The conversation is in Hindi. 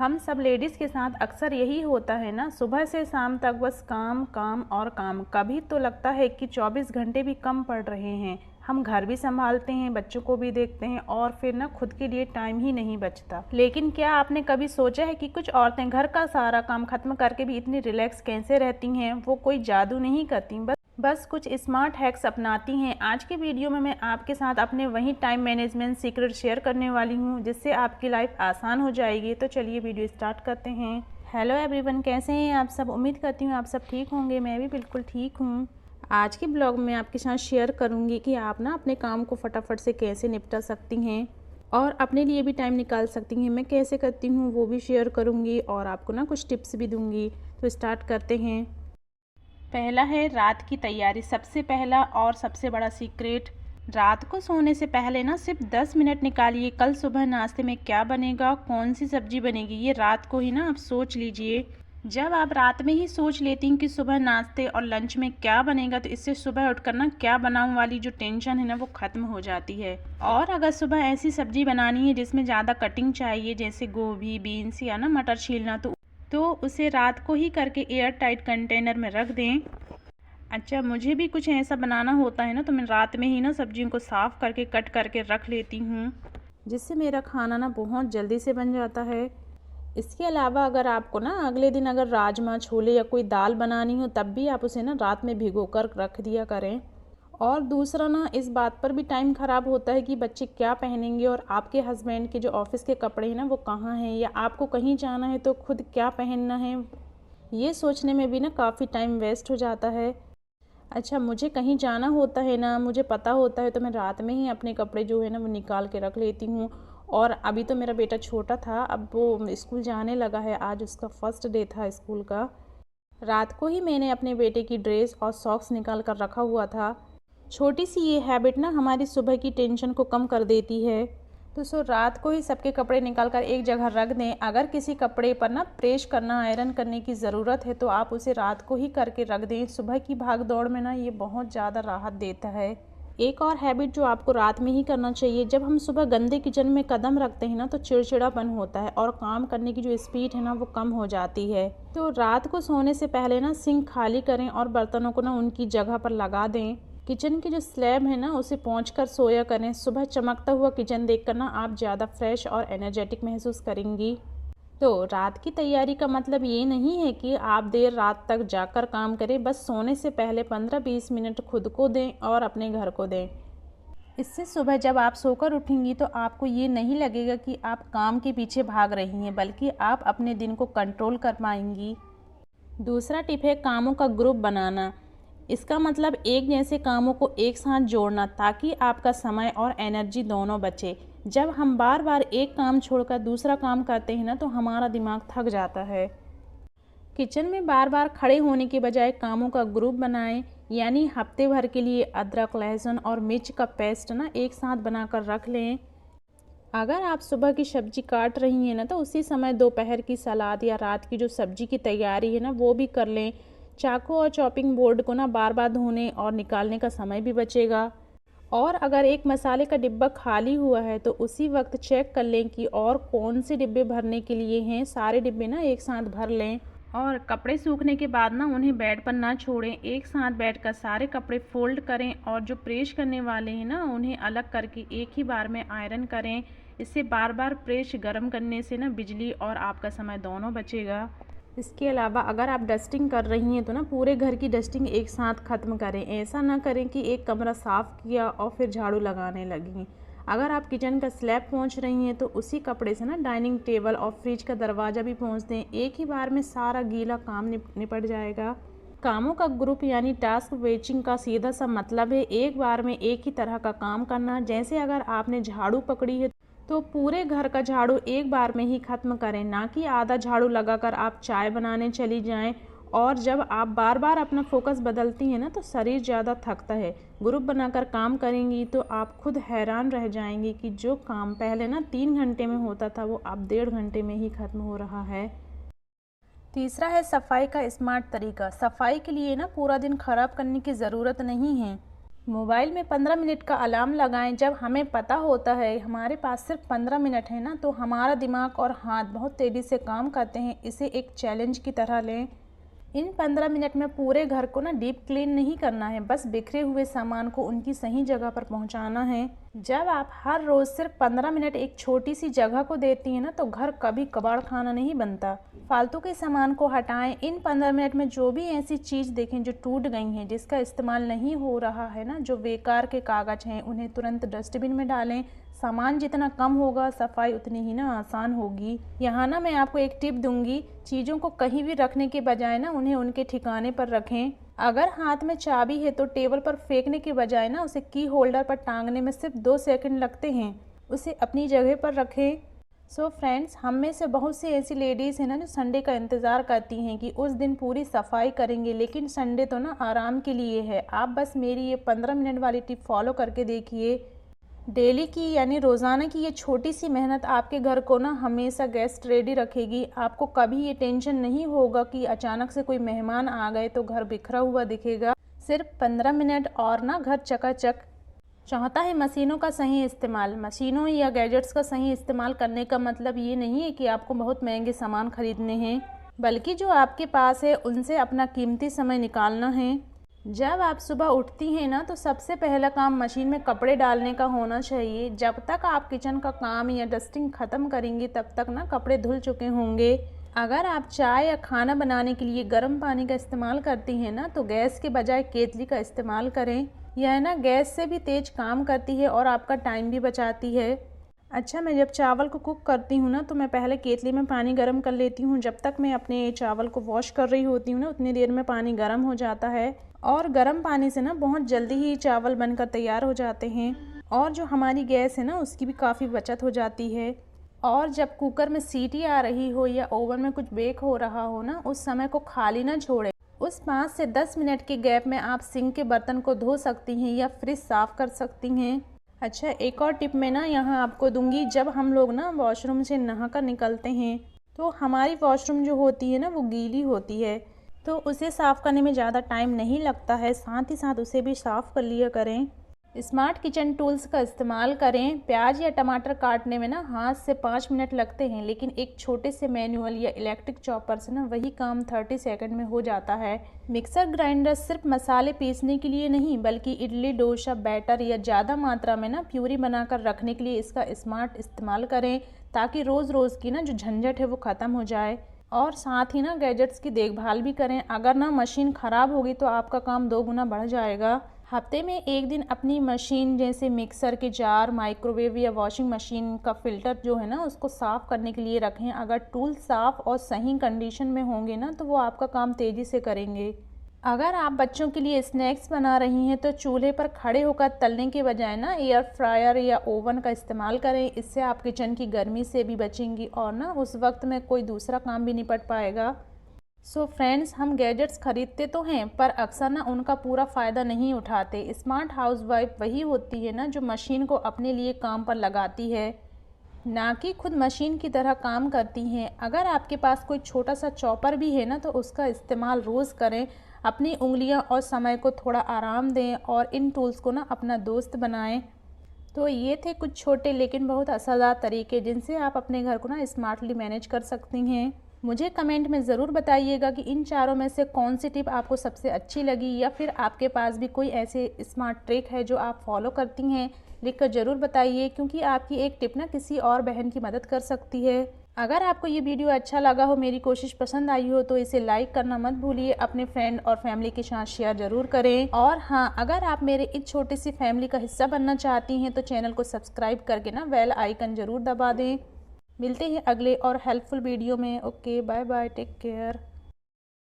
हम सब लेडीज़ के साथ अक्सर यही होता है ना, सुबह से शाम तक बस काम काम और काम। कभी तो लगता है कि 24 घंटे भी कम पड़ रहे हैं। हम घर भी संभालते हैं, बच्चों को भी देखते हैं और फिर ना खुद के लिए टाइम ही नहीं बचता। लेकिन क्या आपने कभी सोचा है कि कुछ औरतें घर का सारा काम खत्म करके भी इतनी रिलैक्स कैसे रहती हैं? वो कोई जादू नहीं करती, बस कुछ स्मार्ट हैक्स अपनाती हैं। आज की वीडियो में मैं आपके साथ अपने वही टाइम मैनेजमेंट सीक्रेट शेयर करने वाली हूँ, जिससे आपकी लाइफ आसान हो जाएगी। तो चलिए वीडियो स्टार्ट करते हैं। हेलो एवरीवन, कैसे हैं आप सब? उम्मीद करती हूँ आप सब ठीक होंगे। मैं भी बिल्कुल ठीक हूँ। आज के ब्लॉग में आपके साथ शेयर करूँगी कि आप ना अपने काम को फटाफट से कैसे निपटा सकती हैं और अपने लिए भी टाइम निकाल सकती हैं। मैं कैसे करती हूँ वो भी शेयर करूँगी और आपको ना कुछ टिप्स भी दूँगी। तो स्टार्ट करते हैं। पहला है रात की तैयारी। सबसे पहला और सबसे बड़ा सीक्रेट, रात को सोने से पहले ना सिर्फ 10 मिनट निकालिए। कल सुबह नाश्ते में क्या बनेगा, कौन सी सब्जी बनेगी, ये रात को ही ना आप सोच लीजिए। जब आप रात में ही सोच लेती हैं कि सुबह नाश्ते और लंच में क्या बनेगा, तो इससे सुबह उठकर ना क्या बनाऊं वाली जो टेंशन है ना वो ख़त्म हो जाती है। और अगर सुबह ऐसी सब्जी बनानी है जिसमें ज़्यादा कटिंग चाहिए, जैसे गोभी, बीन्स या ना मटर छीलना, तो उसे रात को ही करके एयर टाइट कंटेनर में रख दें। अच्छा, मुझे भी कुछ ऐसा बनाना होता है ना, तो मैं रात में ही ना सब्जियों को साफ़ करके कट करके रख लेती हूँ, जिससे मेरा खाना ना बहुत जल्दी से बन जाता है। इसके अलावा अगर आपको ना अगले दिन अगर राजमा, छोले या कोई दाल बनानी हो, तब भी आप उसे ना रात में भिगो कर रख दिया करें। और दूसरा ना, इस बात पर भी टाइम ख़राब होता है कि बच्चे क्या पहनेंगे और आपके हस्बैंड के जो ऑफिस के कपड़े हैं ना वो कहाँ हैं, या आपको कहीं जाना है तो खुद क्या पहनना है, ये सोचने में भी ना काफ़ी टाइम वेस्ट हो जाता है। अच्छा, मुझे कहीं जाना होता है ना, मुझे पता होता है, तो मैं रात में ही अपने कपड़े जो है ना वो निकाल के रख लेती हूँ। और अभी तो मेरा बेटा छोटा था, अब वो स्कूल जाने लगा है, आज उसका फर्स्ट डे था स्कूल का। रात को ही मैंने अपने बेटे की ड्रेस और सॉक्स निकाल कर रखा हुआ था। छोटी सी ये हैबिट ना हमारी सुबह की टेंशन को कम कर देती है। तो रात को ही सबके कपड़े निकाल कर एक जगह रख दें। अगर किसी कपड़े पर ना प्रेस करना, आयरन करने की ज़रूरत है, तो आप उसे रात को ही करके रख दें। सुबह की भाग दौड़ में ना ये बहुत ज़्यादा राहत देता है। एक और हैबिट जो आपको रात में ही करना चाहिए, जब हम सुबह गंदे किचन में कदम रखते हैं ना, तो चिड़चिड़ापन होता है और काम करने की जो स्पीड है ना वो कम हो जाती है। तो रात को सोने से पहले ना सिंक खाली करें और बर्तनों को ना उनकी जगह पर लगा दें। किचन की जो स्लैब है ना उसे पोंछकर सोया करें। सुबह चमकता हुआ किचन देखकर ना आप ज़्यादा फ्रेश और एनर्जेटिक महसूस करेंगी। तो रात की तैयारी का मतलब ये नहीं है कि आप देर रात तक जाकर काम करें। बस सोने से पहले 15-20 मिनट खुद को दें और अपने घर को दें। इससे सुबह जब आप सोकर उठेंगी तो आपको ये नहीं लगेगा कि आप काम के पीछे भाग रही हैं, बल्कि आप अपने दिन को कंट्रोल कर पाएंगी। दूसरा टिप है कामों का ग्रुप बनाना। इसका मतलब एक जैसे कामों को एक साथ जोड़ना, ताकि आपका समय और एनर्जी दोनों बचे। जब हम बार बार एक काम छोड़कर दूसरा काम करते हैं ना, तो हमारा दिमाग थक जाता है। किचन में बार बार खड़े होने के बजाय कामों का ग्रुप बनाएं, यानी हफ्ते भर के लिए अदरक, लहसुन और मिर्च का पेस्ट ना एक साथ बनाकर रख लें। अगर आप सुबह की सब्जी काट रही हैं ना, तो उसी समय दोपहर की सलाद या रात की जो सब्जी की तैयारी है ना वो भी कर लें। चाकू और चॉपिंग बोर्ड को ना बार बार धोने और निकालने का समय भी बचेगा। और अगर एक मसाले का डिब्बा खाली हुआ है, तो उसी वक्त चेक कर लें कि और कौन से डिब्बे भरने के लिए हैं। सारे डिब्बे ना एक साथ भर लें। और कपड़े सूखने के बाद ना उन्हें बेड पर ना छोड़ें। एक साथ बैठकर सारे कपड़े फोल्ड करें और जो प्रेस करने वाले हैं ना उन्हें अलग करके एक ही बार में आयरन करें। इससे बार बार प्रेस गर्म करने से ना बिजली और आपका समय दोनों बचेगा। इसके अलावा अगर आप डस्टिंग कर रही हैं तो ना पूरे घर की डस्टिंग एक साथ ख़त्म करें। ऐसा ना करें कि एक कमरा साफ़ किया और फिर झाड़ू लगाने लगी। अगर आप किचन का स्लैब पोंछ रही हैं तो उसी कपड़े से ना डाइनिंग टेबल और फ्रिज का दरवाज़ा भी पोंछ दें। एक ही बार में सारा गीला काम निपट जाएगा। कामों का ग्रुप यानी टास्क बैचिंग का सीधा सा मतलब है एक बार में एक ही तरह का काम करना। जैसे अगर आपने झाड़ू पकड़ी है तो पूरे घर का झाड़ू एक बार में ही ख़त्म करें, ना कि आधा झाड़ू लगाकर आप चाय बनाने चली जाएं। और जब आप बार बार अपना फोकस बदलती हैं ना, तो शरीर ज़्यादा थकता है। ग्रुप बनाकर काम करेंगी तो आप खुद हैरान रह जाएंगी कि जो काम पहले ना 3 घंटे में होता था, वो अब 1.5 घंटे में ही ख़त्म हो रहा है। तीसरा है सफाई का स्मार्ट तरीका। सफाई के लिए ना पूरा दिन खराब करने की ज़रूरत नहीं है। मोबाइल में 15 मिनट का अलार्म लगाएं। जब हमें पता होता है हमारे पास सिर्फ 15 मिनट है ना, तो हमारा दिमाग और हाथ बहुत तेज़ी से काम करते हैं। इसे एक चैलेंज की तरह लें। इन 15 मिनट में पूरे घर को ना डीप क्लीन नहीं करना है, बस बिखरे हुए सामान को उनकी सही जगह पर पहुंचाना है। जब आप हर रोज़ सिर्फ 15 मिनट एक छोटी सी जगह को देती हैं ना, तो घर कभी कबाड़ खाना नहीं बनता। फालतू के सामान को हटाएं। इन 15 मिनट में जो भी ऐसी चीज़ देखें जो टूट गई हैं, जिसका इस्तेमाल नहीं हो रहा है ना, जो बेकार के कागज़ हैं, उन्हें तुरंत डस्टबिन में डालें। सामान जितना कम होगा सफाई उतनी ही ना आसान होगी। यहाँ ना मैं आपको एक टिप दूंगी, चीज़ों को कहीं भी रखने के बजाय ना उन्हें उनके ठिकाने पर रखें। अगर हाथ में चाबी है तो टेबल पर फेंकने के बजाय ना उसे की होल्डर पर टांगने में सिर्फ 2 सेकंड लगते हैं। उसे अपनी जगह पर रखें। सो फ्रेंड्स, हम में से बहुत सी ऐसी लेडीज़ हैं ना जो संडे का इंतज़ार करती हैं कि उस दिन पूरी सफाई करेंगे, लेकिन संडे तो ना आराम के लिए है। आप बस मेरी ये 15 मिनट वाली टिप फॉलो करके देखिए। डेली की यानी रोज़ाना की ये छोटी सी मेहनत आपके घर को ना हमेशा गेस्ट रेडी रखेगी। आपको कभी ये टेंशन नहीं होगा कि अचानक से कोई मेहमान आ गए तो घर बिखरा हुआ दिखेगा। सिर्फ 15 मिनट और ना घर चकाचक। चौथा है मशीनों का सही इस्तेमाल। मशीनों या गैजेट्स का सही इस्तेमाल करने का मतलब ये नहीं है कि आपको बहुत महंगे सामान खरीदने हैं, बल्कि जो आपके पास है उनसे अपना कीमती समय निकालना है। जब आप सुबह उठती हैं ना, तो सबसे पहला काम मशीन में कपड़े डालने का होना चाहिए। जब तक आप किचन का काम या डस्टिंग ख़त्म करेंगी तब तक ना कपड़े धुल चुके होंगे। अगर आप चाय या खाना बनाने के लिए गर्म पानी का इस्तेमाल करती हैं ना, तो गैस के बजाय केतली का इस्तेमाल करें। यह ना गैस से भी तेज़ काम करती है और आपका टाइम भी बचाती है। अच्छा, मैं जब चावल को कुक करती हूँ ना, तो मैं पहले केतली में पानी गर्म कर लेती हूँ। जब तक मैं अपने चावल को वॉश कर रही होती हूँ ना, उतनी देर में पानी गर्म हो जाता है और गर्म पानी से ना बहुत जल्दी ही चावल बनकर तैयार हो जाते हैं। और जो हमारी गैस है ना, उसकी भी काफ़ी बचत हो जाती है। और जब कुकर में सीटी आ रही हो या ओवन में कुछ बेक हो रहा हो ना, उस समय को खाली ना छोड़ें। उस 5 से 10 मिनट के गैप में आप सिंक के बर्तन को धो सकती हैं या फ्रिज साफ़ कर सकती हैं। अच्छा, एक और टिप मैं ना यहाँ आपको दूंगी। जब हम लोग ना वॉशरूम से नहा कर निकलते हैं तो हमारी वॉशरूम जो होती है ना, वो गीली होती है, तो उसे साफ़ करने में ज़्यादा टाइम नहीं लगता है। साथ ही साथ उसे भी साफ़ कर लिया करें। स्मार्ट किचन टूल्स का इस्तेमाल करें। प्याज या टमाटर काटने में ना हाथ से 5 मिनट लगते हैं, लेकिन एक छोटे से मैनुअल या इलेक्ट्रिक चॉपर से ना वही काम 30 सेकंड में हो जाता है। मिक्सर ग्राइंडर सिर्फ मसाले पीसने के लिए नहीं, बल्कि इडली, डोसा बैटर या ज़्यादा मात्रा में ना प्यूरी बनाकर रखने के लिए इसका स्मार्ट इस्तेमाल करें, ताकि रोज़ रोज़ की ना जो झंझट है वो ख़त्म हो जाए। और साथ ही ना गैजेट्स की देखभाल भी करें। अगर ना मशीन ख़राब होगी तो आपका काम 2 गुना बढ़ जाएगा। हफ्ते में एक दिन अपनी मशीन जैसे मिक्सर के जार, माइक्रोवेव या वॉशिंग मशीन का फ़िल्टर जो है ना, उसको साफ़ करने के लिए रखें। अगर टूल साफ़ और सही कंडीशन में होंगे ना, तो वो आपका काम तेज़ी से करेंगे। अगर आप बच्चों के लिए स्नैक्स बना रही हैं तो चूल्हे पर खड़े होकर तलने के बजाय ना एयर फ्रायर या ओवन का इस्तेमाल करें। इससे आप किचन की गर्मी से भी बचेंगी और ना उस वक्त में कोई दूसरा काम भी निपट पाएगा। सो फ्रेंड्स, हम गैजेट्स खरीदते तो हैं, पर अक्सर ना उनका पूरा फ़ायदा नहीं उठाते। स्मार्ट हाउसवाइफ वही होती है ना जो मशीन को अपने लिए काम पर लगाती है, ना कि खुद मशीन की तरह काम करती हैं। अगर आपके पास कोई छोटा सा चॉपर भी है ना, तो उसका इस्तेमाल रोज़ करें। अपनी उंगलियां और समय को थोड़ा आराम दें और इन टूल्स को ना अपना दोस्त बनाएं। तो ये थे कुछ छोटे लेकिन बहुत असरदार तरीके जिनसे आप अपने घर को ना स्मार्टली मैनेज कर सकती हैं। मुझे कमेंट में ज़रूर बताइएगा कि इन चारों में से कौन सी टिप आपको सबसे अच्छी लगी, या फिर आपके पास भी कोई ऐसे स्मार्ट ट्रिक है जो आप फॉलो करती हैं। लिखकर ज़रूर बताइए, क्योंकि आपकी एक टिप ना किसी और बहन की मदद कर सकती है। अगर आपको ये वीडियो अच्छा लगा हो, मेरी कोशिश पसंद आई हो, तो इसे लाइक करना मत भूलिए। अपने फ्रेंड और फैमिली के साथ शेयर ज़रूर करें। और हाँ, अगर आप मेरे इस छोटी सी फैमिली का हिस्सा बनना चाहती हैं तो चैनल को सब्सक्राइब करके ना बेल आइकन ज़रूर दबा दें। मिलते हैं अगले और हेल्पफुल वीडियो में। Okay, bye bye, take care.